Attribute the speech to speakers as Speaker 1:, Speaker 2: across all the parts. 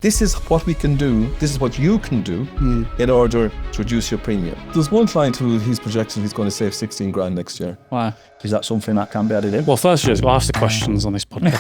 Speaker 1: This is what we can do, this is what you can do in order to reduce your premium. There's one client who he's projecting he's going to save 16 grand next year.
Speaker 2: Wow.
Speaker 3: Is that something that can be added in?
Speaker 2: Well, first, we'll ask the questions on this podcast.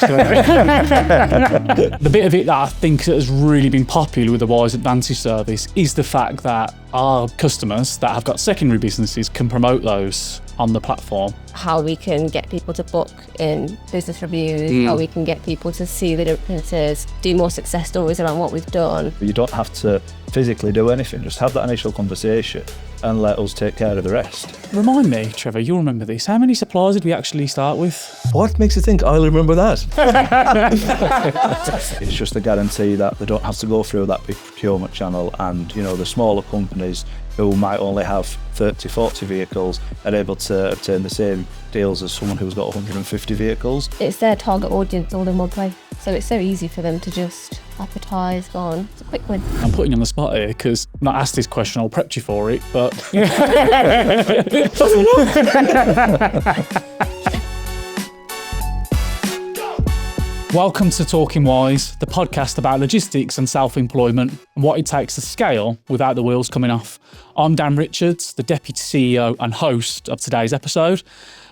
Speaker 2: The bit of it that I think has really been popular with the Wise Advantage service is the fact that our customers that have got secondary businesses can promote those on the platform.
Speaker 4: How we can get people to book in business reviews, how we can get people to see the differences, do more success stories around what we've done.
Speaker 3: You don't have to physically do anything, just have that initial conversation and let us take care of the rest.
Speaker 2: Remind me, Trevor, you'll remember this. How many suppliers did we actually start with?
Speaker 1: What makes you think I'll remember that?
Speaker 3: It's just a guarantee that they don't have to go through that big procurement channel, and the smaller companies who might only have 30, 40 vehicles are able to obtain the same deals as someone who's got 150 vehicles.
Speaker 4: It's their target audience all in one place, so it's so easy for them to just advertise, go on. It's a quick win.
Speaker 2: I'm putting you on the spot here because I'm not asked this question, I'll prep you for it, but... Welcome to Talking Wise, the podcast about logistics and self-employment and what it takes to scale without the wheels coming off. I'm Dan Richards, the Deputy CEO and host of today's episode,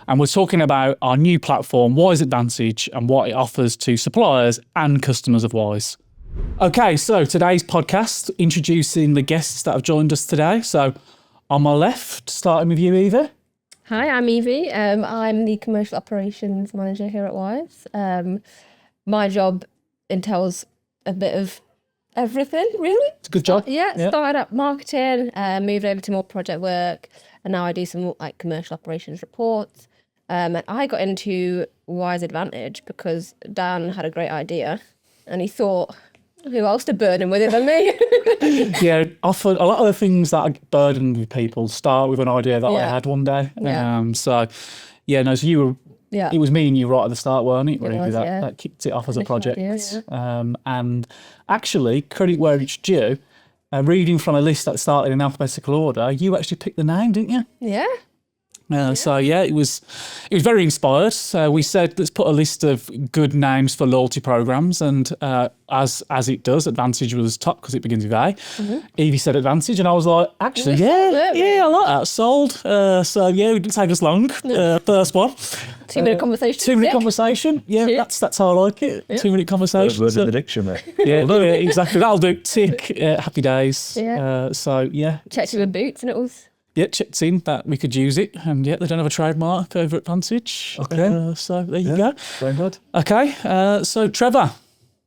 Speaker 2: and we're talking about our new platform, Wise Advantage, and what it offers to suppliers and customers of Wise. Okay, so today's podcast, introducing the guests that have joined us today. So on my left, starting with you, Evie.
Speaker 4: Hi, I'm Evie. I'm the Commercial Operations Manager here at Wise. My job entails a bit of everything, really.
Speaker 2: It's a good job.
Speaker 4: Started up marketing, moved over to more project work, and now I do some commercial operations reports. And I got into Wise Advantage because Dan had a great idea, and he thought, who else to burden with it than me?
Speaker 2: Yeah, often a lot of the things that I burden with people start with an idea that I had one day.
Speaker 4: Yeah.
Speaker 2: So you were.
Speaker 4: Yeah.
Speaker 2: It was me and you right at the start, weren't it?
Speaker 4: It was,
Speaker 2: that kicked it off as a project.
Speaker 4: Idea,
Speaker 2: and actually, credit where it's due, reading from a list that started in alphabetical order, you actually picked the name, didn't you?
Speaker 4: Yeah.
Speaker 2: It was very inspired. We said, let's put a list of good names for loyalty programs, and as it does, Advantage was top because it begins with A. Mm-hmm. Evie said Advantage, and I was like, actually, I like that. Sold. It didn't take us long. First one.
Speaker 4: 2 minute conversation.
Speaker 2: 2 minute conversation. Yeah, that's how I like it. Yeah. 2 minute conversation.
Speaker 3: Word in the dictionary.
Speaker 2: Yeah, exactly. That'll do. Tick. Happy days.
Speaker 4: Yeah. Checked you with Boots, and it was.
Speaker 2: Yeah, checked in that we could use it, and they don't have a trademark over at Advantage.
Speaker 1: Okay.
Speaker 2: So there you go.
Speaker 1: Very good.
Speaker 2: Okay, so Trevor.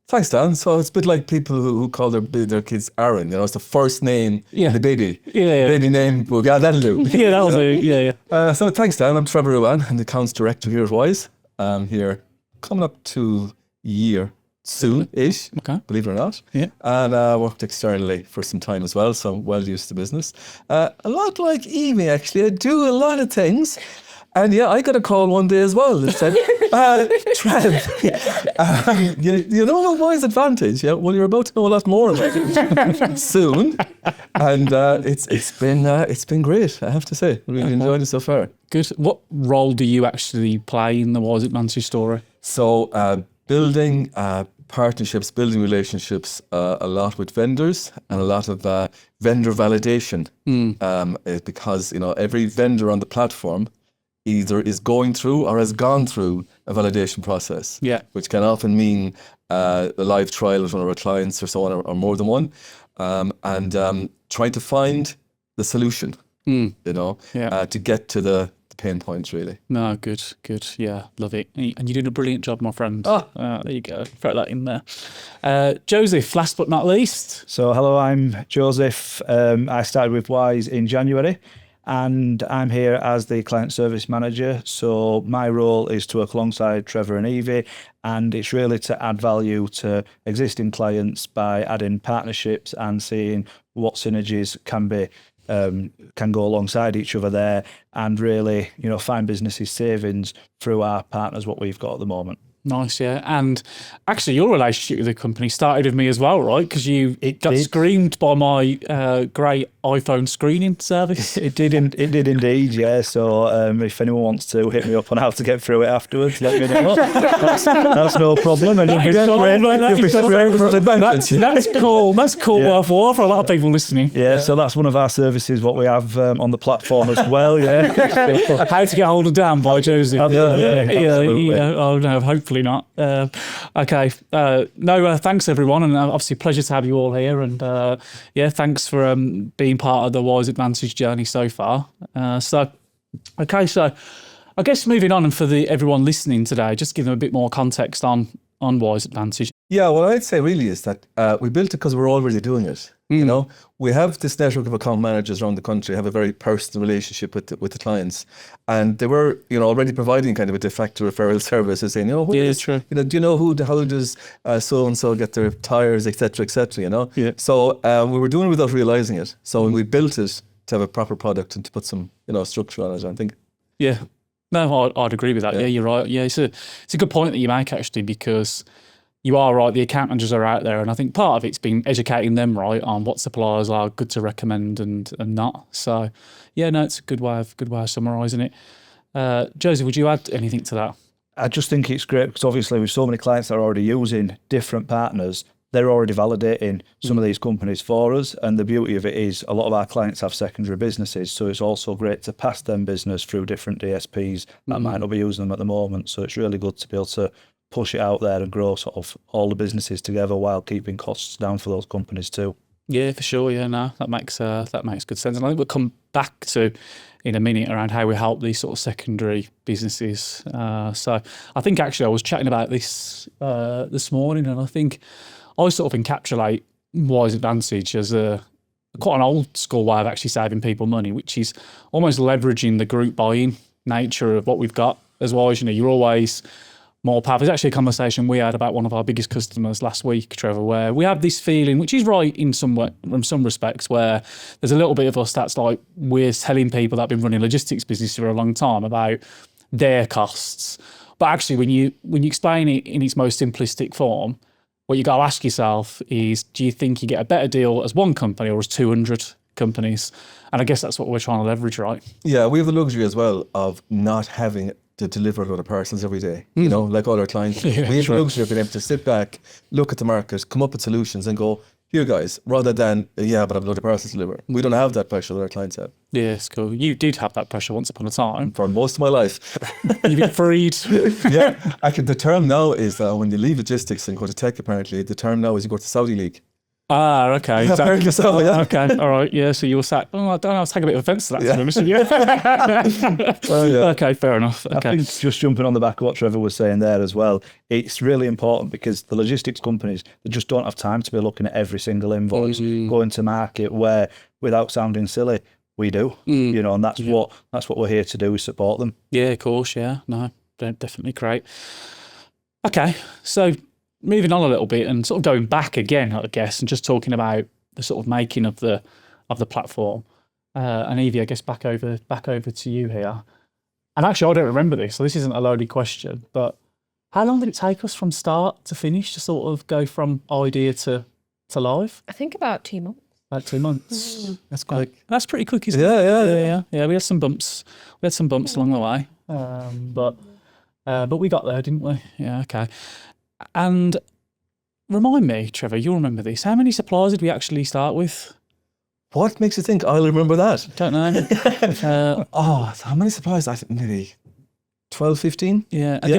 Speaker 1: Thanks, Dan. So it's a bit like people who call their kids Aaron. It's the first name, the baby.
Speaker 2: Yeah.
Speaker 1: Baby name. Well, yeah, that'll do.
Speaker 2: Yeah, that'll do. Yeah.
Speaker 1: So thanks, Dan. I'm Trevor Ruan. I'm the accounts director here at Wise. I'm here coming up to a year soon-ish, believe it or not.
Speaker 2: Yeah.
Speaker 1: And I worked externally for some time as well, so I'm well used to business. A lot like Evie, actually. I do a lot of things. And I got a call one day as well that said, Trev, you know Wise Advantage? Yeah, well, you're about to know a lot more about it soon. And it's been great, I have to say. Really enjoyed it so far.
Speaker 2: Good. What role do you actually play in the Wise Advantage story?
Speaker 1: So building partnerships, building relationships a lot with vendors, and a lot of vendor validation. Because every vendor on the platform either is going through or has gone through a validation process, which can often mean a live trial with one of our clients or so on, or more than one, and trying to find the solution, to get to the pain points, really.
Speaker 2: No, good. Yeah, love it. And you did a brilliant job, my friend. There you go. Throw that in there. Joseph, last but not least.
Speaker 3: So hello, I'm Joseph. I started with Wise in January, and I'm here as the client service manager. So my role is to work alongside Trevor and Evie, and it's really to add value to existing clients by adding partnerships and seeing what synergies can go alongside each other there, and really, find businesses savings through our partners, what we've got at the moment.
Speaker 2: Nice, yeah. And actually, your relationship with the company started with me as well, right? Because you got screened by my great iPhone screening service.
Speaker 3: It did indeed, yeah. So if anyone wants to hit me up on how to get through it afterwards, let me know. That's no problem. And
Speaker 2: That's cool. That's cool worthwhile for a lot of people listening.
Speaker 3: Yeah, so that's one of our services, what we have on the platform as well, yeah.
Speaker 2: How to get hold of Dan by Joseph. Oh, no, hopefully not. Okay. Thanks everyone, and obviously pleasure to have you all here. And thanks for being part of the Wise Advantage journey so far. So I guess moving on, and for everyone listening today, just give them a bit more context on Wise Advantage.
Speaker 1: Yeah, what I'd say really is that we built it because we're already doing it. You know, we have this network of account managers around the country, have a very personal relationship with the clients, and they were, already providing kind of a de facto referral service, saying,
Speaker 2: true.
Speaker 1: Do you know how does so and so get their tires, etc., etc.
Speaker 3: Yeah.
Speaker 1: So we were doing it without realizing it. So we built it to have a proper product and to put some structure on it. I think.
Speaker 2: Yeah. No, I'd agree with that. Yeah, you're right. Yeah, it's a good point that you make actually, because you are right. The account managers are out there, and I think part of it's been educating them right on what suppliers are good to recommend and not. So, yeah, no, it's a good way of summarising it. Joseph, would you add anything to that?
Speaker 3: I just think it's great because obviously with so many clients that are already using different partners, they're already validating some of these companies for us. And the beauty of it is a lot of our clients have secondary businesses, so it's also great to pass them business through different DSPs that might not be using them at the moment. So it's really good to be able to push it out there and grow sort of all the businesses together while keeping costs down for those companies too.
Speaker 2: Yeah, for sure. Yeah, no, that makes good sense. And I think we'll come back to in a minute around how we help these sort of secondary businesses. So I think actually I was chatting about this this morning, and I think I sort of encapsulate Wise Advantage as quite an old school way of actually saving people money, which is almost leveraging the group buying nature of what we've got as Wise. You're always more powerful. There's actually a conversation we had about one of our biggest customers last week, Trevor, where we have this feeling, which is right in some respects, where there's a little bit of us that's like we're telling people that have been running logistics business for a long time about their costs. But actually, when you explain it in its most simplistic form, what you got to ask yourself is, do you think you get a better deal as one company or as 200 companies? And I guess that's what we're trying to leverage, right?
Speaker 1: Yeah, we have the luxury as well of not having to deliver to other parcels every day, like all our clients. We have the luxury of being able to sit back, look at the market, come up with solutions and go, here guys, rather than, but I've loads of parcels to deliver. We don't have that pressure that our clients have.
Speaker 2: Yeah, it's cool. You did have that pressure once upon a time.
Speaker 1: For most of my life.
Speaker 2: You've been freed.
Speaker 1: Yeah, actually the term now is when you leave logistics and go to tech, apparently, the term now is you go to Saudi League.
Speaker 2: Ah, okay.
Speaker 1: Apparently so, yeah.
Speaker 2: Okay, all right, yeah. So you were sat. Oh, I don't know. I was taking a bit of offence to that. To be honest with you.
Speaker 1: Well, yeah.
Speaker 2: Okay, fair enough. Okay.
Speaker 3: I think just jumping on the back of what Trevor was saying there as well, it's really important because the logistics companies, they just don't have time to be looking at every single invoice, going to market, where without sounding silly, we do. And that's what we're here to do, is support them.
Speaker 2: Yeah, of course. Yeah, no, definitely great. Okay, so moving on a little bit and sort of going back again, I guess, and just talking about the sort of making of the platform. And Evie, I guess back over to you here. And actually, I don't remember this, so this isn't a loaded question, but how long did it take us from start to finish to sort of go from idea to live?
Speaker 4: I think about 2 months.
Speaker 2: About 2 months.
Speaker 1: That's quick.
Speaker 2: That's pretty quick, isn't it? Yeah. We had some bumps. Along the way, but we got there, didn't we? Yeah. Okay. And remind me, Trevor, you'll remember this. How many suppliers did we actually start with?
Speaker 1: What makes you think I'll remember that?
Speaker 2: Don't know.
Speaker 1: How many suppliers? I think maybe 12, 15.
Speaker 2: Yeah. And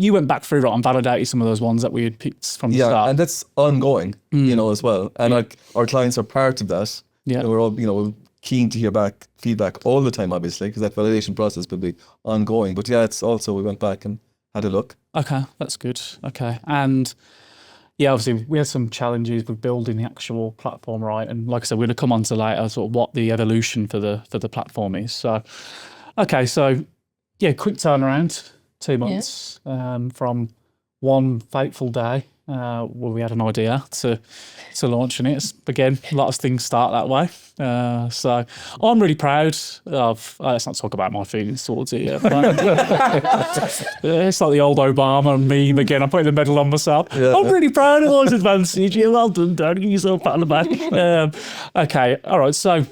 Speaker 2: you went back through and validated some of those ones that we had picked from the start.
Speaker 1: Yeah, and that's ongoing, as well. And our clients are part of that.
Speaker 2: Yeah.
Speaker 1: And we're all, we're keen to hear back feedback all the time, obviously, because that validation process will be ongoing. But yeah, it's also, we went back and had a look.
Speaker 2: Okay, that's good. Okay. And yeah, obviously we had some challenges with building the actual platform, right? And like I said, we're going to come on to later sort of what the evolution for the platform is. So, okay, so yeah, quick turnaround, 2 months from one fateful day well, we had an idea to launching it. Again, a lot of things start that way. So I'm really proud of. Let's not talk about my feelings towards it yet. It's like the old Obama meme again. I'm putting the medal on myself. Yeah. I'm really proud of Wise Advantage. Yeah, well done, Dad. Give yourself a pat on the back. Okay, all right. So,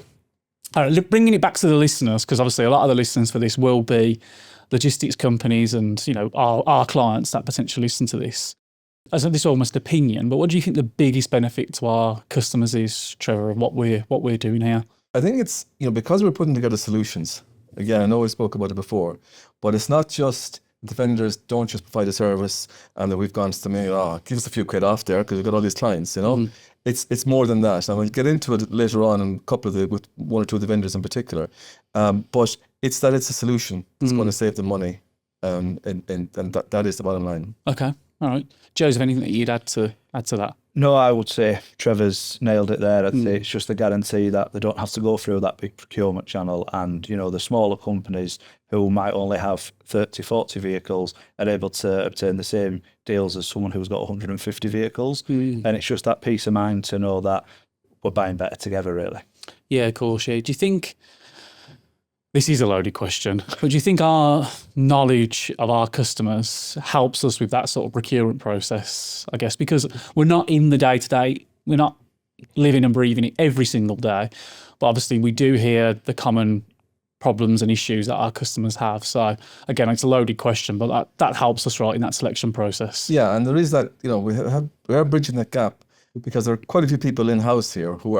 Speaker 2: bringing it back to the listeners, because obviously a lot of the listeners for this will be logistics companies and our clients that potentially listen to this. As this almost opinion, but what do you think the biggest benefit to our customers is, Trevor, of what we're doing here?
Speaker 1: I think it's because we're putting together solutions. Again, I know we spoke about it before, but it's not just the vendors don't just provide a service and then we've gone to me, give us a few quid off there because we've got all these clients. It's more than that. And we'll get into it later on in with one or two of the vendors in particular. But it's a solution that's going to save them money, and that is the bottom line.
Speaker 2: Okay. All right. Joseph, anything that you'd add to that?
Speaker 3: No, I would say Trevor's nailed it there. I'd say it's just a guarantee that they don't have to go through that big procurement channel, and the smaller companies who might only have 30, 40 vehicles are able to obtain the same deals as someone who's got 150 vehicles. And it's just that peace of mind to know that we're buying better together, really.
Speaker 2: Yeah, of course. Yeah. Do you think, this is a loaded question, but do you think our knowledge of our customers helps us with that sort of procurement process, I guess, because we're not in the day-to-day, we're not living and breathing it every single day, but obviously we do hear the common problems and issues that our customers have. So again, it's a loaded question, but that helps us right in that selection process.
Speaker 1: Yeah, and there is that, we are bridging that gap because there are quite a few people in-house here who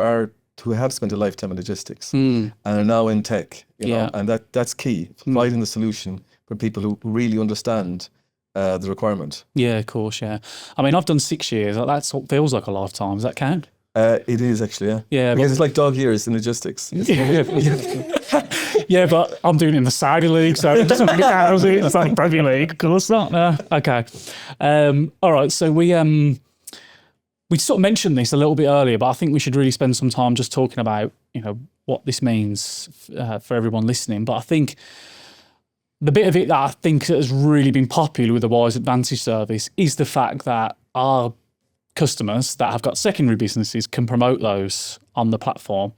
Speaker 1: have spent a lifetime in logistics and are now in tech, know, and that's key, providing the solution for people who really understand the requirement. Yeah,
Speaker 2: of course, yeah. I mean, I've done 6 years. That sort of feels like a lifetime. Does that count?
Speaker 1: It is actually, yeah.
Speaker 2: Yeah,
Speaker 1: because it's like dog years in logistics.
Speaker 2: Yeah, but I'm doing it in the Saudi League, so it doesn't really count, does it? It's like Premier League, of course not. No. Okay. All right, so we sort of mentioned this a little bit earlier, but I think we should really spend some time just talking about, what this means for everyone listening. But I think the bit of it that I think has really been popular with the Wise Advantage service is the fact that our customers that have got secondary businesses can promote those on the platform.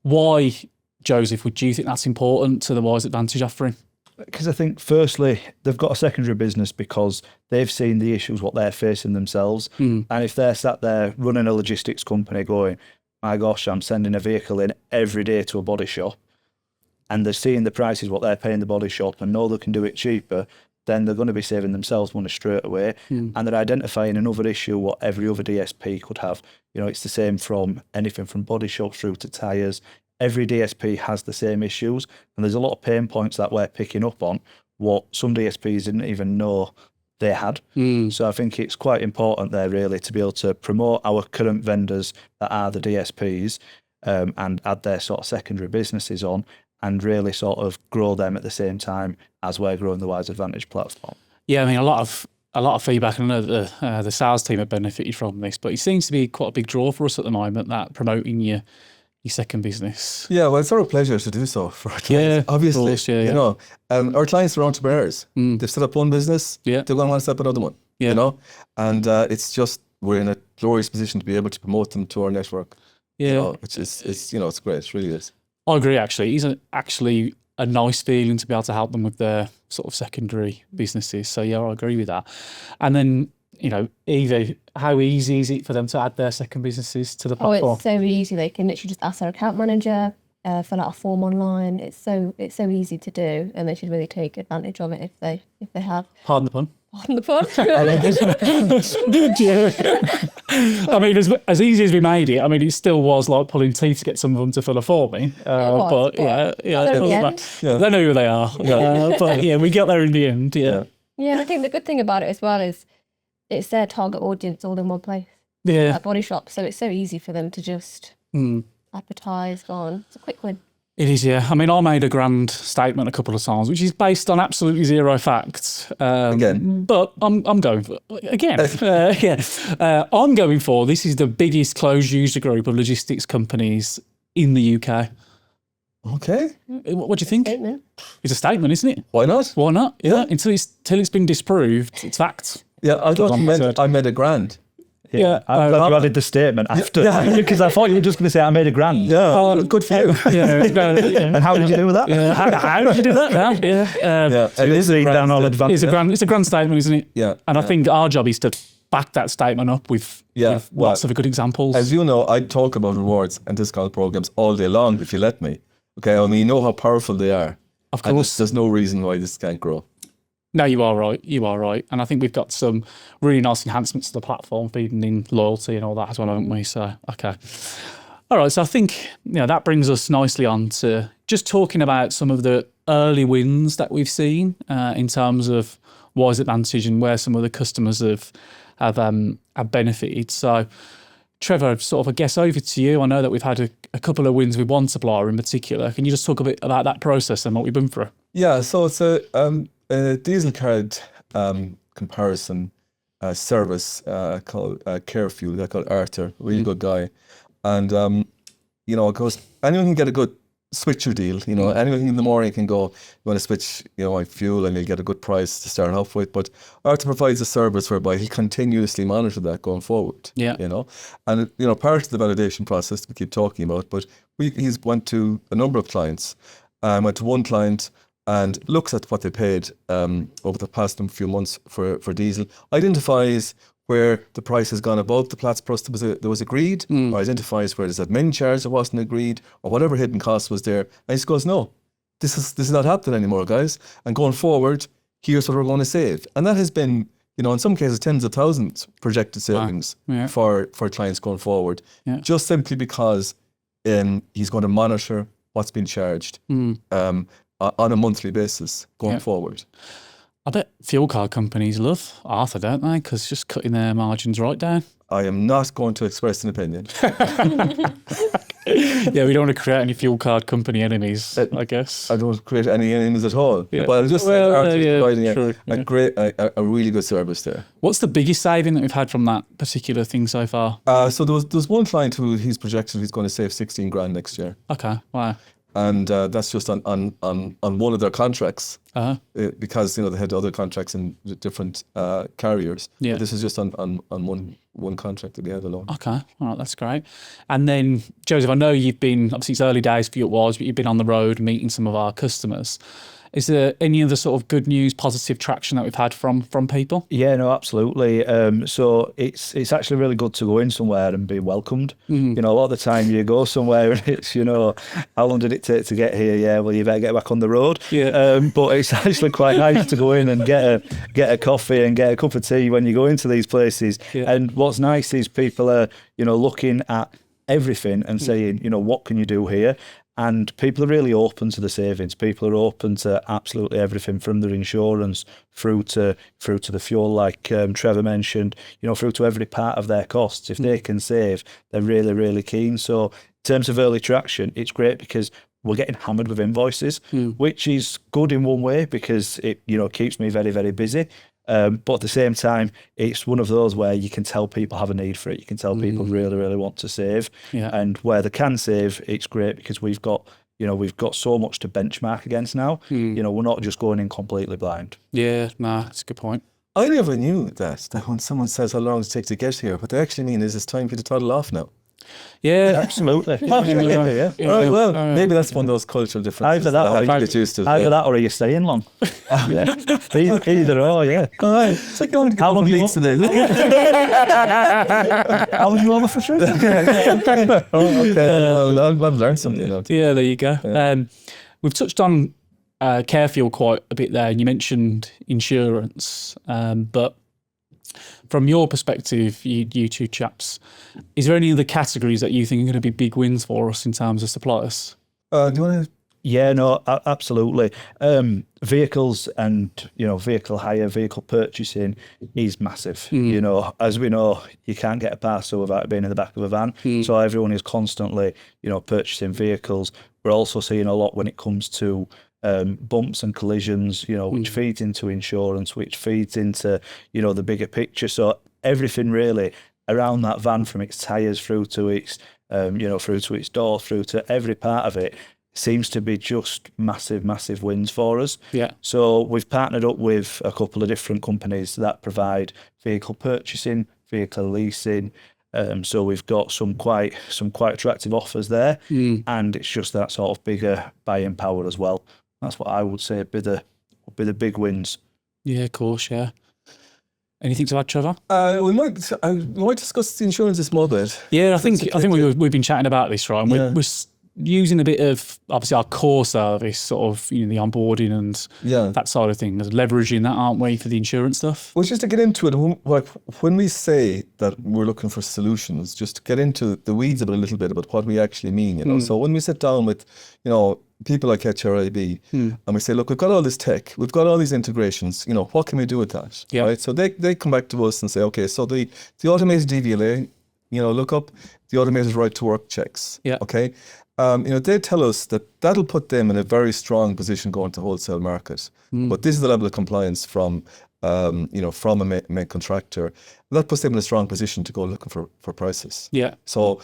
Speaker 2: Why, Joseph, would you think that's important to the Wise Advantage offering?
Speaker 3: Because I think, firstly, they've got a secondary business because they've seen the issues, what they're facing themselves. And if they're sat there running a logistics company going, my gosh, I'm sending a vehicle in every day to a body shop, and they're seeing the prices, what they're paying the body shop, and know they can do it cheaper, then they're going to be saving themselves money straight away. And they're identifying another issue, what every other DSP could have. It's the same from anything from body shops through to tyres. Every DSP has the same issues, and there's a lot of pain points that we're picking up on, what some DSPs didn't even know they had. So I think it's quite important there, really, to be able to promote our current vendors that are the DSPs and add their sort of secondary businesses on, and really sort of grow them at the same time as we're growing the Wise Advantage platform.
Speaker 2: Yeah, I mean, a lot of feedback. I know the sales team have benefited from this, but it seems to be quite a big draw for us at the moment, that promoting your second business.
Speaker 1: Yeah, well, it's our pleasure to do so for our clients. Yeah, obviously. Course, our clients are entrepreneurs. They've set up one business. Yeah, they're going to want to set up another one. Yeah, and it's just we're in a glorious position to be able to promote them to our network. Yeah, which is it's great. It really is.
Speaker 2: I agree. Actually, it's actually a nice feeling to be able to help them with their sort of secondary businesses. So yeah, I agree with that. And then, Evie, how easy is it for them to add their second businesses to the platform?
Speaker 4: Oh, it's so easy. They can literally just ask their account manager, fill out a form online. It's so easy to do, and they should really take advantage of it if they have.
Speaker 2: Pardon the pun.
Speaker 4: Pardon the pun.
Speaker 2: I mean, as easy as we made it, I mean, it still was like pulling teeth to get some of them to fill a form in. But yeah, they know who they are. But yeah, we get there in the end. Yeah.
Speaker 4: Yeah, and I think the good thing about it as well is it's their target audience all in one place.
Speaker 2: Yeah.
Speaker 4: At body shop, so it's so easy for them to just advertise, go on. It's a quick win.
Speaker 2: It is, yeah. I mean, I made a grand statement a couple of times, which is based on absolutely zero facts.
Speaker 1: Again.
Speaker 2: But I'm going for, again, I'm going for, this is the biggest closed user group of logistics companies in the UK.
Speaker 1: Okay.
Speaker 2: What do you think?
Speaker 4: Statement.
Speaker 2: It's a statement, isn't it?
Speaker 1: Why not?
Speaker 2: Why not? Yeah. Until it's been disproved, it's fact.
Speaker 1: Yeah, I thought you meant
Speaker 2: said.
Speaker 1: I made $1,000.
Speaker 2: Yeah,
Speaker 3: I'm glad you added the statement after, because I thought you were just going to say I made $1,000.
Speaker 1: Yeah, good for you.
Speaker 3: And how did you do with that?
Speaker 2: How did you do that now?
Speaker 1: Yeah,
Speaker 3: It is down all advanced.
Speaker 2: It's a grand statement, isn't it?
Speaker 1: Yeah,
Speaker 2: And I think our job is to back that statement up with, with lots of good examples.
Speaker 1: As you know, I talk about rewards and discount programs all day long if you let me. Okay, I mean, you know how powerful they are.
Speaker 2: Of
Speaker 1: And
Speaker 2: course.
Speaker 1: there's no reason why this can't grow.
Speaker 2: No, you are right. You are right. And I think we've got some really nice enhancements to the platform, feeding in loyalty and all that as well, haven't we? So, okay. All right. So I think, that brings us nicely on to just talking about some of the early wins that we've seen in terms of Wise Advantage and where some of the customers have benefited. So, Trevor, sort of, I guess over to you. I know that we've had a couple of wins with one supplier in particular. Can you just talk a bit about that process and what we've been through?
Speaker 1: Yeah, so it's a diesel card comparison service called CareFuel. They're called Arthur, really good guy. And, it goes, anyone can get a good switcher deal. Anyone in the morning can go, you want to switch, my fuel, and you'll get a good price to start off with. But Arthur provides a service whereby he'll continuously monitor that going forward.
Speaker 2: Yeah.
Speaker 1: And, part of the validation process we keep talking about, but he's went to a number of clients, went to one client and looks at what they paid over the past few months for diesel, identifies where the price has gone above the Platts Plus that was agreed, or identifies where there's admin charge that wasn't agreed, or whatever hidden cost was there, and he just goes, no, this is not happening anymore, guys. And going forward, here's what we're going to save. And that has been, in some cases, tens of thousands projected savings for clients going forward, just simply because he's going to monitor what's been charged on a monthly basis going forward.
Speaker 2: I bet fuel card companies love Arthur, don't they? Because just cutting their margins right down.
Speaker 1: I am not going to express an opinion.
Speaker 2: Yeah, we don't want to create any fuel card company enemies, I guess.
Speaker 1: I don't create any enemies at all.
Speaker 2: Yeah.
Speaker 1: But I'll just say Arthur's providing a really good service there.
Speaker 2: What's the biggest saving that we've had from that particular thing so far?
Speaker 1: So there was one client who he's projected he's going to save $16,000 next year.
Speaker 2: Okay, wow.
Speaker 1: And that's just on one of their contracts, because they had other contracts in different carriers.
Speaker 2: Yeah.
Speaker 1: But this is just on one contract that we had alone.
Speaker 2: Okay, all right, that's great. And then, Joseph, I know you've been, obviously it's early days for you at Wise, but you've been on the road meeting some of our customers. Is there any other sort of good news, positive traction that we've had from people?
Speaker 3: Yeah, no, absolutely. So it's actually really good to go in somewhere and be welcomed. A lot of the time you go somewhere and it's, how long did it take to get here? Yeah, well, you better get back on the road.
Speaker 2: Yeah.
Speaker 3: But it's actually quite nice to go in and get a coffee and get a cup of tea when you go into these places.
Speaker 2: Yeah.
Speaker 3: And what's nice is people are, looking at everything and saying, what can you do here? And people are really open to the savings. People are open to absolutely everything, from their insurance through to the fuel, like Trevor mentioned, through to every part of their costs. If they can save, they're really, really keen. So in terms of early traction, it's great because we're getting hammered with invoices, which is good in one way because it keeps me very, very busy. But at the same time, it's one of those where you can tell people have a need for it. You can tell people really, really want to save.
Speaker 2: Yeah.
Speaker 3: And where they can save, it's great because we've got so much to benchmark against now. We're not just going in completely blind.
Speaker 2: Yeah, that's a good point.
Speaker 1: I never knew that when someone says how long it takes to get here, what they actually mean is it's time for you to toddle off now.
Speaker 2: Yeah,
Speaker 3: Absolutely.
Speaker 1: All right, well, maybe that's one of those cultural differences
Speaker 3: Either that
Speaker 1: I
Speaker 3: or-
Speaker 1: have to get used to.
Speaker 3: Either that or are you staying long? Yeah. Either or, yeah.
Speaker 1: All right. It's like going to
Speaker 3: How long do you
Speaker 1: leads today.
Speaker 3: How long you over for sure?
Speaker 1: Okay. Well, I've learned something.
Speaker 2: yeah, there you go. We've touched on CareFuel quite a bit there, and you mentioned insurance, but from your perspective, you two chaps, is there any other categories that you think are going to be big wins for us in terms of suppliers?
Speaker 1: Do you want to?
Speaker 3: Yeah, no, absolutely. Vehicles and, vehicle hire, vehicle purchasing is massive. As we know, you can't get a parcel without it being in the back of a van. So everyone is constantly, purchasing vehicles. We're also seeing a lot when it comes to bumps and collisions, which feeds into insurance, which feeds into, the bigger picture. So everything really around that van, from its tyres through to its, through to its door, through to every part of it, seems to be just massive wins for us.
Speaker 2: Yeah.
Speaker 3: So we've partnered up with a couple of different companies that provide vehicle purchasing, vehicle leasing. So we've got some quite attractive offers there, and it's just that sort of bigger buying power as well. That's what I would say would be the big wins.
Speaker 2: Yeah, of course, yeah. Anything to add, Trevor?
Speaker 1: We might discuss the insurance a small bit.
Speaker 2: Yeah, I think we've been chatting about this, right? And
Speaker 1: Yeah.
Speaker 2: we're using a bit of obviously our core service, sort of the onboarding and that side of things, leveraging that, aren't we, for the insurance stuff?
Speaker 1: Well, just to get into it, when we say that we're looking for solutions, just to get into the weeds a little bit about what we actually mean, So when we sit down with, people like HRIB, and we say, look, we've got all this tech, we've got all these integrations, what can we do with that?
Speaker 2: Yeah.
Speaker 1: Right? So they come back to us and say, okay, so the automated DVLA, look up the automated right to work checks.
Speaker 2: Yeah.
Speaker 1: Okay. They tell us that that'll put them in a very strong position going to wholesale market. But this is the level of compliance from a main contractor. That puts them in a strong position to go looking for prices.
Speaker 2: Yeah.
Speaker 1: So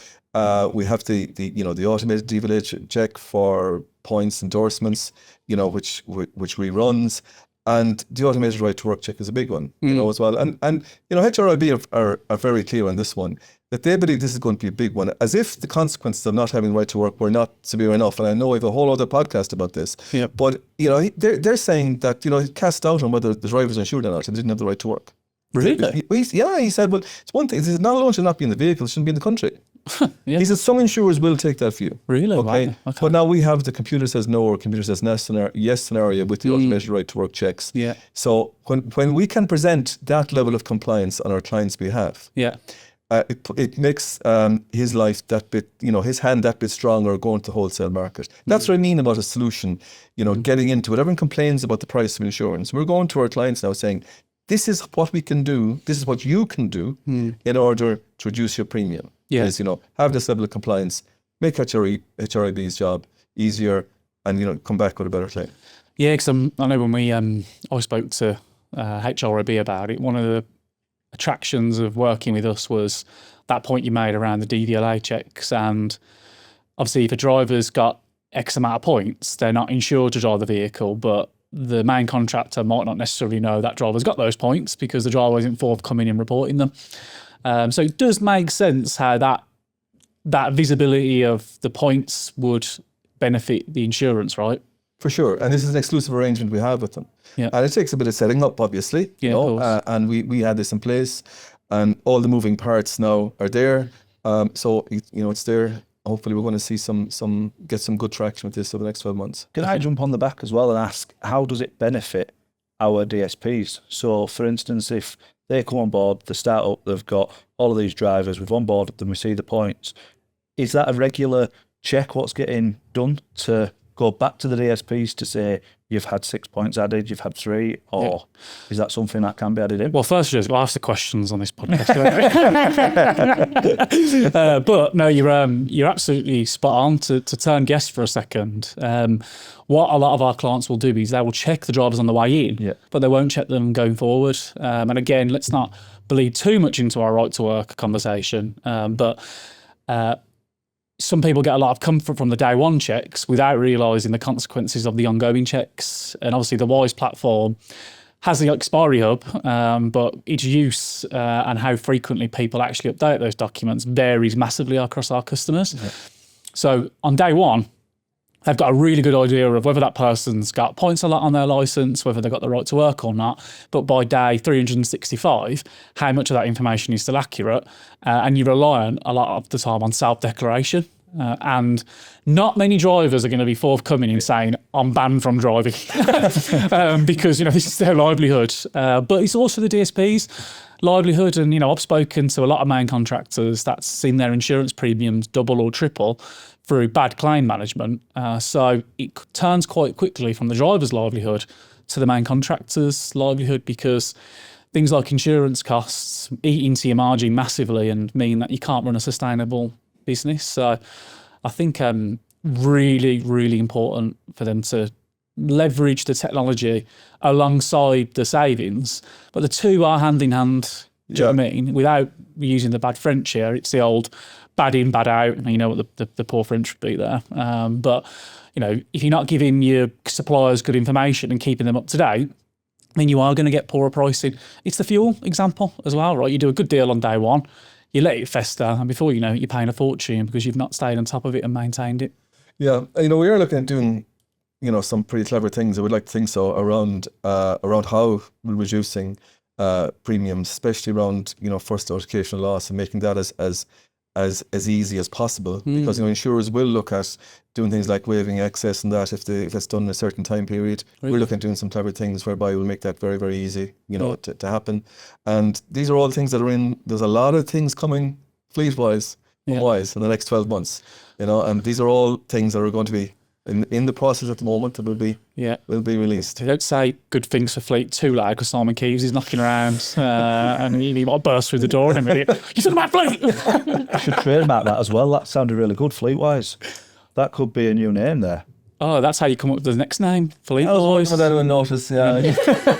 Speaker 1: we have the automated DVLA check for points, endorsements, which reruns. And the automated right to work check is a big one, as well. And HRIB are very clear on this one, that they believe this is going to be a big one, as if the consequences of not having right to work were not severe enough. And I know we have a whole other podcast about this.
Speaker 2: Yeah.
Speaker 1: But, they're saying that, he cast doubt on whether the drivers are insured or not and didn't have the right to work.
Speaker 2: Really?
Speaker 1: He said, well, it's one thing. He said, not alone should not be in the vehicle, it shouldn't be in the country.
Speaker 2: Yeah.
Speaker 1: He said some insurers will take that view.
Speaker 2: Really?
Speaker 1: Okay.
Speaker 2: Wow. Okay.
Speaker 1: But now we have the computer says no or computer says yes scenario with the automated right to work checks.
Speaker 2: Yeah.
Speaker 1: So when we can present that level of compliance on our client's behalf,
Speaker 2: Yeah.
Speaker 1: it makes his life that bit, his hand that bit stronger going to the wholesale market. That's what I mean about a solution, getting into it. Everyone complains about the price of insurance. We're going to our clients now saying, this is what we can do, this is what you can do in order to reduce your premium.
Speaker 2: Yeah.
Speaker 1: Is, have this level of compliance, make HRIB's job easier, and come back with a better claim.
Speaker 2: Yeah, because I know when I spoke to HRIB about it, one of the attractions of working with us was that point you made around the DVLA checks. And obviously, if a driver's got X amount of points, they're not insured to drive the vehicle, but the main contractor might not necessarily know that driver's got those points because the driver isn't forthcoming in reporting them. So it does make sense how that visibility of the points would benefit the insurance, right?
Speaker 1: For sure. And this is an exclusive arrangement we have with them.
Speaker 2: Yeah.
Speaker 1: And it takes a bit of setting up, obviously.
Speaker 2: Yeah, of course.
Speaker 1: And we had this in place, and all the moving parts now are there. So it's there. Hopefully we're going to see get some good traction with this over the next 12 months.
Speaker 3: Can I jump on the back as well and ask, how does it benefit our DSPs? So, for instance, if they come on board, they start up, they've got all of these drivers, we've onboarded them, we see the points. Is that a regular check what's getting done to go back to the DSPs to say, you've had 6 points added, you've had 3, or is that something that can be added in?
Speaker 2: Well, first, we'll ask the questions on this podcast. But no, you're absolutely spot on to turn guests for a second. What a lot of our clients will do is they will check the drivers on the way in, but they won't check them going forward. And again, let's not bleed too much into our right to work conversation. But some people get a lot of comfort from the day one checks without realising the consequences of the ongoing checks. And obviously the WISE platform has the expiry hub, but its use and how frequently people actually update those documents varies massively across our customers. Yeah. So on day one, they've got a really good idea of whether that person's got points a lot on their licence, whether they've got the right to work or not. But by day 365, how much of that information is still accurate? And you rely on a lot of the time on self-declaration. And not many drivers are going to be forthcoming in saying, I'm banned from driving because, this is their livelihood. But it's also the DSP's livelihood. And, I've spoken to a lot of main contractors that's seen their insurance premiums double or triple through bad claim management. So it turns quite quickly from the driver's livelihood to the main contractor's livelihood, because things like insurance costs eat into your margin massively and mean that you can't run a sustainable business. So I think really, really important for them to leverage the technology alongside the savings. But the two are hand in hand Do you know what I mean? Without using the bad French here, it's the old bad in, bad out. And you know what the poor French would be there. But, you know, if you're not giving your suppliers good information and keeping them up to date, then you are going to get poorer pricing. It's the fuel example as well, right? You do a good deal on day one, you let it fester, and before you know it, you're paying a fortune because you've not stayed on top of it and maintained it.
Speaker 1: Yeah, you know, we are looking at doing, you know, some pretty clever things. I would like to think so around how we're reducing premiums, especially around, you know, first occupational loss, and making that as easy as possible. Because, you know, insurers will look at doing things like waiving excess and that if that's done in a certain time period. Right. We're looking at doing some clever things whereby we'll make that very, very easy, you know, to happen. And these are all things that are in. There's a lot of things coming fleet-wise, wise in the next 12 months, you know, and these are all things that are going to be in the process at the moment that will be released.
Speaker 2: Don't say good things for fleet too loud because Simon Keeves is knocking around and he might burst through the door in a minute. You talking about fleet?
Speaker 3: I should train about that as well. That sounded really good, Fleetwise. That could be a new name there.
Speaker 2: Oh, that's how you come up with the next name, Fleet.
Speaker 1: Oh, I didn't notice. Yeah,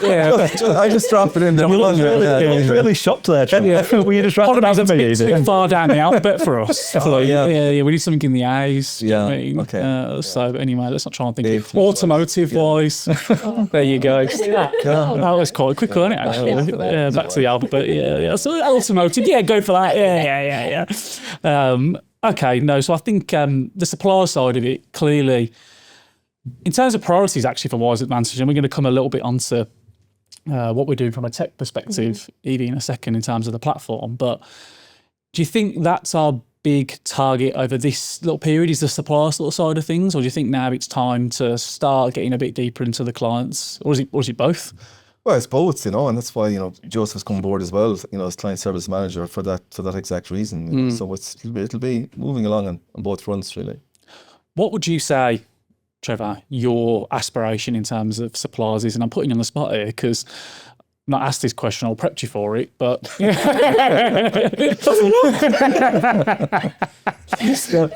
Speaker 2: yeah.
Speaker 1: I just dropped it in there.
Speaker 3: Really shocked there, Trevor. Were you just
Speaker 2: a bit too far down the alphabet for us. Yeah. We need something in the A's.
Speaker 1: Yeah.
Speaker 2: Okay. So anyway, let's not try and think automotive-wise. There you go. That was quite quick, wasn't it? Actually. Yeah. Back to the alphabet. Yeah. So automotive. Yeah, go for that. Yeah. Okay. No. So I think the supplier side of it clearly. In terms of priorities, actually, for Wise Advantage, and we're going to come a little bit onto what we're doing from a tech perspective, Evie, in a second, in terms of the platform. But do you think that's our big target over this little period, is the supplier sort of side of things? Or do you think now it's time to start getting a bit deeper into the clients? Or is it both?
Speaker 1: Well, it's both, you know, and that's why, you know, Joseph's come on board as well, you know, as client service manager for that exact reason. You know? So it'll be moving along on both fronts, really.
Speaker 2: What would you say, Trevor, your aspiration in terms of suppliers is? And I'm putting you on the spot here because I'm not asked this question, I'll prep you for it, but do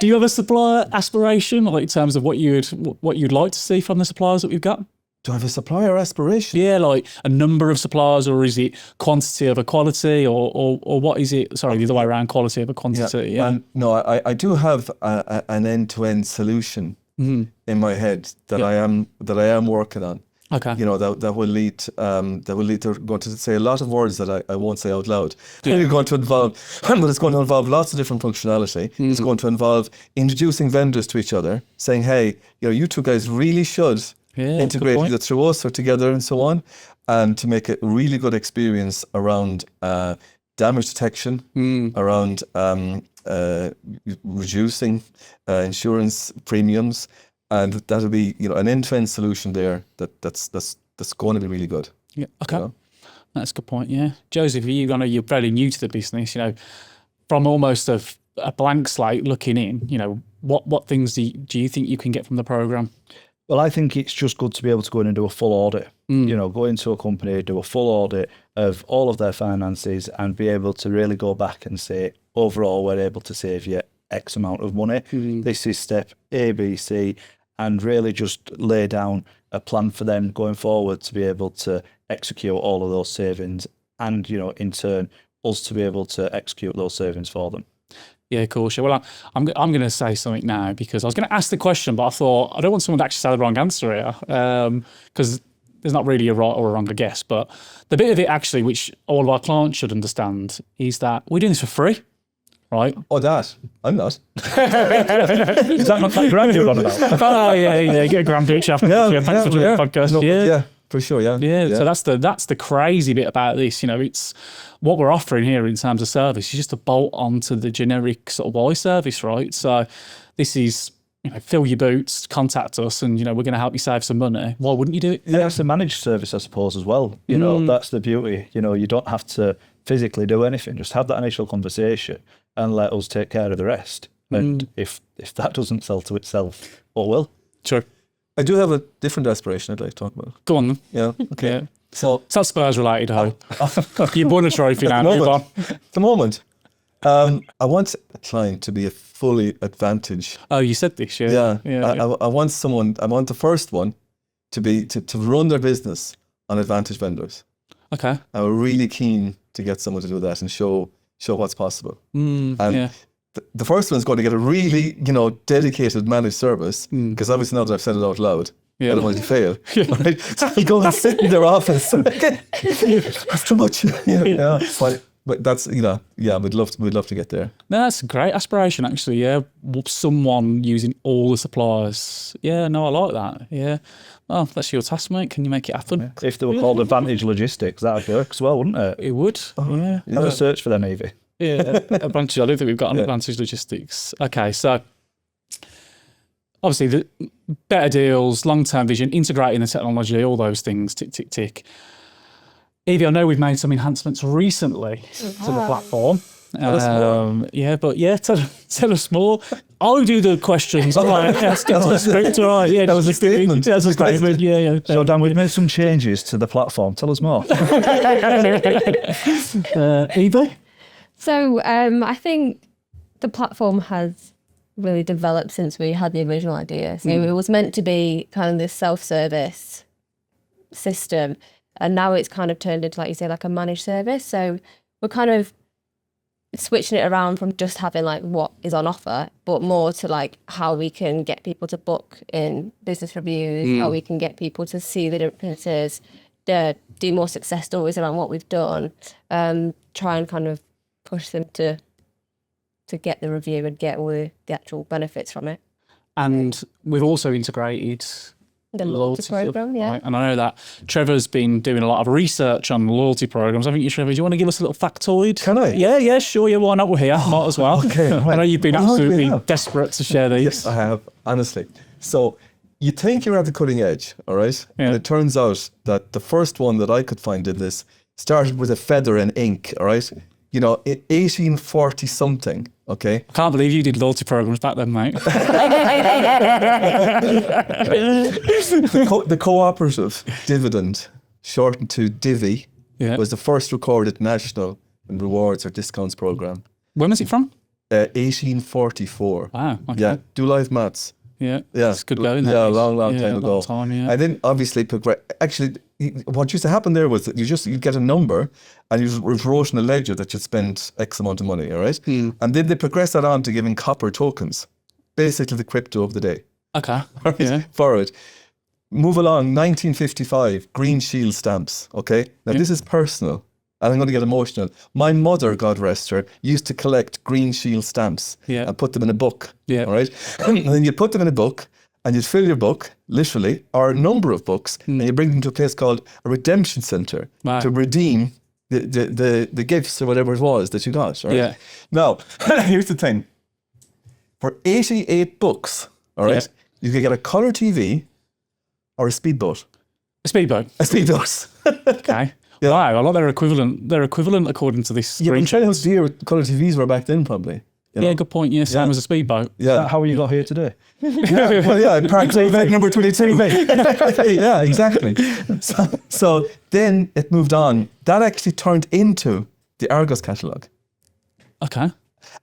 Speaker 2: you have a supplier aspiration, like in terms of what you'd like to see from the suppliers that we've got?
Speaker 1: Do I have a supplier aspiration?
Speaker 2: Yeah, like a number of suppliers, or is it quantity over quality, or what is it? Sorry, the other way around, quality over quantity. Yeah.
Speaker 1: No, I do have an end-to-end solution in my head that I am working on.
Speaker 2: Okay.
Speaker 1: You know, that will lead to going to say a lot of words that I won't say out loud. Yeah. It's going to involve lots of different functionality. It's going to involve introducing vendors to each other, saying, hey, you know, you two guys really should integrate either through us or together and so on, and to make a really good experience around damage detection, around reducing insurance premiums, and that'll be, you know, an end-to-end solution there that's going to be really good.
Speaker 2: Yeah. Okay.
Speaker 1: You know?
Speaker 2: That's a good point. Yeah, Joseph, you're fairly new to the business. You know, from almost a blank slate looking in, you know, what things do you think you can get from the program?
Speaker 3: Well, I think it's just good to be able to go in and do a full audit. You know, go into a company, do a full audit of all of their finances and be able to really go back and say, overall, we're able to save you X amount of money. This is step A, B, C, and really just lay down a plan for them going forward to be able to execute all of those savings and, you know, in turn, us to be able to execute those savings for them.
Speaker 2: Yeah, cool. Sure. Well, I'm going to say something now because I was going to ask the question, but I thought I don't want someone to actually say the wrong answer here because there's not really a right or a wrong, I guess. But the bit of it actually, which all of our clients should understand, is that we're doing this for free, right?
Speaker 1: Oh, that? I'm not.
Speaker 3: Is that not that grand you're on about?
Speaker 2: Oh, yeah. Get a grand picture after. Thanks for doing the podcast.
Speaker 1: No, yeah. For sure, yeah.
Speaker 2: So that's the crazy bit about this. You know, it's what we're offering here in terms of service is just a bolt onto the generic sort of Wise service, right? So this is, you know, fill your boots, contact us, and, you know, we're going to help you save some money. Why wouldn't you do it?
Speaker 3: Yeah, it's a managed service, I suppose, as well. You know, that's the beauty. You know, you don't have to physically do anything. Just have that initial conversation and let us take care of the rest. And if that doesn't sell to itself, what will?
Speaker 2: Sure.
Speaker 1: I do have a different aspiration I'd like to talk about.
Speaker 2: Go on then.
Speaker 1: Yeah, okay.
Speaker 2: Yeah.
Speaker 1: So
Speaker 2: it's not Spurs related, I hope. You've won a trophy now. Move on.
Speaker 1: At the moment, I want a client to be a fully Advantage.
Speaker 2: Oh, you said this, yeah.
Speaker 1: I want the first one to run their business on Advantage vendors.
Speaker 2: Okay.
Speaker 1: And we're really keen to get someone to do that and show what's possible. And
Speaker 2: Yeah.
Speaker 1: the first one's going to get a really, dedicated managed service, because obviously now that I've said it out loud, I don't want it to fail. Right? So you go and sit in their office. That's too much. But that's, we'd love to get there.
Speaker 2: No, that's a great aspiration, actually. Yeah, someone using all the suppliers. Yeah, no, I like that. Yeah. Well, that's your task, mate. Can you make it happen?
Speaker 3: If they were called Advantage Logistics, that would work as well, wouldn't it?
Speaker 2: It would. Yeah.
Speaker 3: Have a search for them, Evie.
Speaker 2: Yeah, Advantage. I don't think we've got an Advantage Logistics. Okay, so obviously the better deals, long-term vision, integrating the technology, all those things, tick, tick, tick. Evie, I know we've made some enhancements recently to the platform. Tell us more. I'll do the questions. All right, stick to the script. All right, yeah,
Speaker 1: that was a statement.
Speaker 2: That was a statement. Yeah.
Speaker 3: So, Dan, we've made some changes to the platform. Tell us more.
Speaker 2: Evie?
Speaker 4: So I think the platform has really developed since we had the original idea. So it was meant to be kind of this self-service system, and now it's kind of turned into, like you say, like a managed service. So we're kind of switching it around from just having like what is on offer, but more to like how we can get people to book in business reviews, how we can get people to see the differences, do more success stories around what we've done, try and kind of push them to get the review and get all the actual benefits from it.
Speaker 2: And we've also integrated
Speaker 4: The loyalty program, yeah.
Speaker 2: Right. And I know that Trevor's been doing a lot of research on loyalty programs. I think you, Trevor, do you want to give us a little factoid?
Speaker 1: Can I?
Speaker 2: Yeah, sure. Yeah, why not? We're here. Might as well.
Speaker 1: Okay.
Speaker 2: I know you've been absolutely desperate to share these.
Speaker 1: Yes, I have, honestly. So you think you're at the cutting edge, all right?
Speaker 2: Yeah.
Speaker 1: And it turns out that the first one that I could find in this started with a feather and ink, all right? In 1840 something, okay?
Speaker 2: I can't believe you did loyalty programs back then, mate.
Speaker 1: The cooperative dividend, shortened to Divvy, was the first recorded national rewards or discounts program.
Speaker 2: When was it from?
Speaker 1: 1844.
Speaker 2: Wow. Okay.
Speaker 1: Yeah, do live maths.
Speaker 2: Yeah.
Speaker 1: Yeah,
Speaker 2: It's good going.
Speaker 1: Yeah, a long time ago.
Speaker 2: Long time, yeah.
Speaker 1: And then obviously, actually, what used to happen there was that you'd get a number and you wrote in a ledger that you'd spend X amount of money, all right? And then they progressed that on to giving copper tokens, basically the crypto of the day.
Speaker 2: Okay.
Speaker 1: Right?
Speaker 2: Yeah.
Speaker 1: For it. Move along, 1955, Green Shield stamps, okay? Now this is personal, and I'm going to get emotional. My mother, God rest her, used to collect Green Shield stamps and put them in a book, all right? And then you'd put them in a book, and you'd fill your book, literally, or a number of books, and you bring them to a place called a redemption centre to redeem the gifts or whatever it was that you got, right?
Speaker 2: Yeah.
Speaker 1: Now, here's the thing. For 88 books, all right, you could get a colour TV or a speedboat.
Speaker 2: A speedboat.
Speaker 1: A speedboat.
Speaker 2: Okay.
Speaker 1: Yeah.
Speaker 2: Wow, I like their equivalent. They're equivalent according to this
Speaker 1: Yeah, but
Speaker 2: screenshot.
Speaker 1: try how dear colour TVs were back then, probably.
Speaker 2: Yeah, good point. Yeah, same as a speedboat.
Speaker 1: Yeah.
Speaker 3: How you got here today?
Speaker 1: Well, yeah, Park TV number 22. Yeah, exactly. So then it moved on. That actually turned into the Argos catalogue.
Speaker 2: Okay.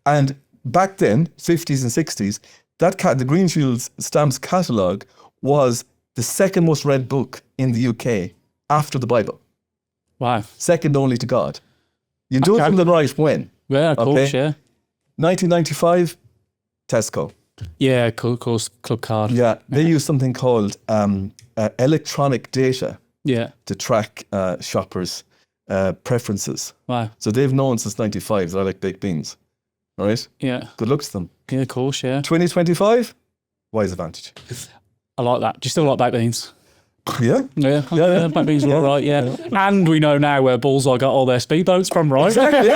Speaker 1: And back then, 50s and 60s, the Green Shields Stamps catalogue was the second most read book in the UK after the Bible.
Speaker 2: Wow.
Speaker 1: Second only to God. You do something right when?
Speaker 2: Yeah, of course, yeah.
Speaker 1: 1995, Tesco.
Speaker 2: Yeah, of course, Club Card.
Speaker 1: Yeah, they use something called electronic data to track shoppers' preferences.
Speaker 2: Wow.
Speaker 1: So they've known since 95 that I like baked beans. All right?
Speaker 2: Yeah.
Speaker 1: Good luck to them.
Speaker 2: Yeah, of course, yeah.
Speaker 1: 2025, Wise Advantage.
Speaker 2: I like that. Do you still like baked beans?
Speaker 1: Yeah.
Speaker 2: Yeah, baked beans are all right, yeah. And we know now where Bullseye got all their speedboats from, right? Exactly.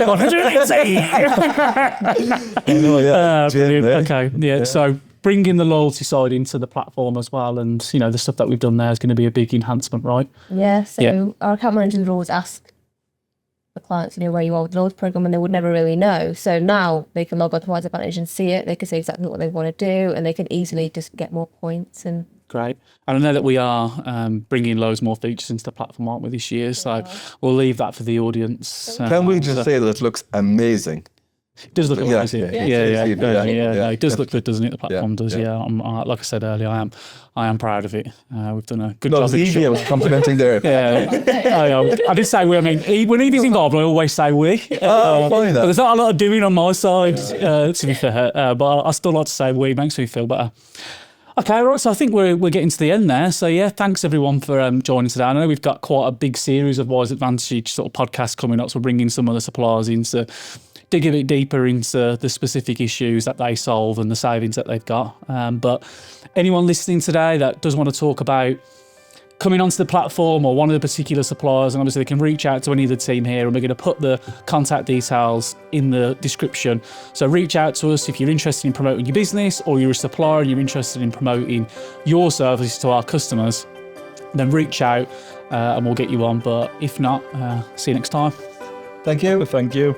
Speaker 2: 180! Brilliant. Okay, yeah. So bringing the loyalty side into the platform as well, and the stuff that we've done there is going to be a big enhancement, right?
Speaker 4: Yeah, so our account managers would always ask the clients, where you are with the loyalty program, and they would never really know. So now they can log on to Wise Advantage and see it. They can see exactly what they want to do, and they can easily just get more points. And
Speaker 2: great. And I know that we are bringing loads more features into the platform, aren't we, this year? So we'll leave that for the audience.
Speaker 1: Can we just say that it looks amazing?
Speaker 2: It does look good,
Speaker 1: Yeah,
Speaker 2: does it?
Speaker 1: yeah,
Speaker 2: Yeah.
Speaker 1: yeah.
Speaker 2: No, it does look good, doesn't it? The platform does.
Speaker 1: yeah.
Speaker 2: Yeah. Like I said earlier, I am proud of it. We've done a good
Speaker 1: No, it
Speaker 2: job.
Speaker 1: was Evie I was complimenting there.
Speaker 2: I did say we. I mean, when Evie's involved, I always say we.
Speaker 1: Fine,
Speaker 2: But there's not a lot of doing on my side, to be fair. But I still like to say we. Makes me feel better. Okay, right. So I think we're getting to the end there. So yeah, thanks everyone for joining today. I know we've got quite a big series of Wise Advantage sort of podcasts coming up. So we're bringing some of the suppliers in to dig a bit deeper into the specific issues that they solve and the savings that they've got. But anyone listening today that does want to talk about coming onto the platform or one of the particular suppliers, and obviously they can reach out to any of the team here, and we're going to put the contact details in the description. So reach out to us if you're interested in promoting your business, or you're a supplier and you're interested in promoting your services to our customers, then reach out and we'll get you on. But if not, see you next time.
Speaker 1: Thank you.
Speaker 3: Thank you.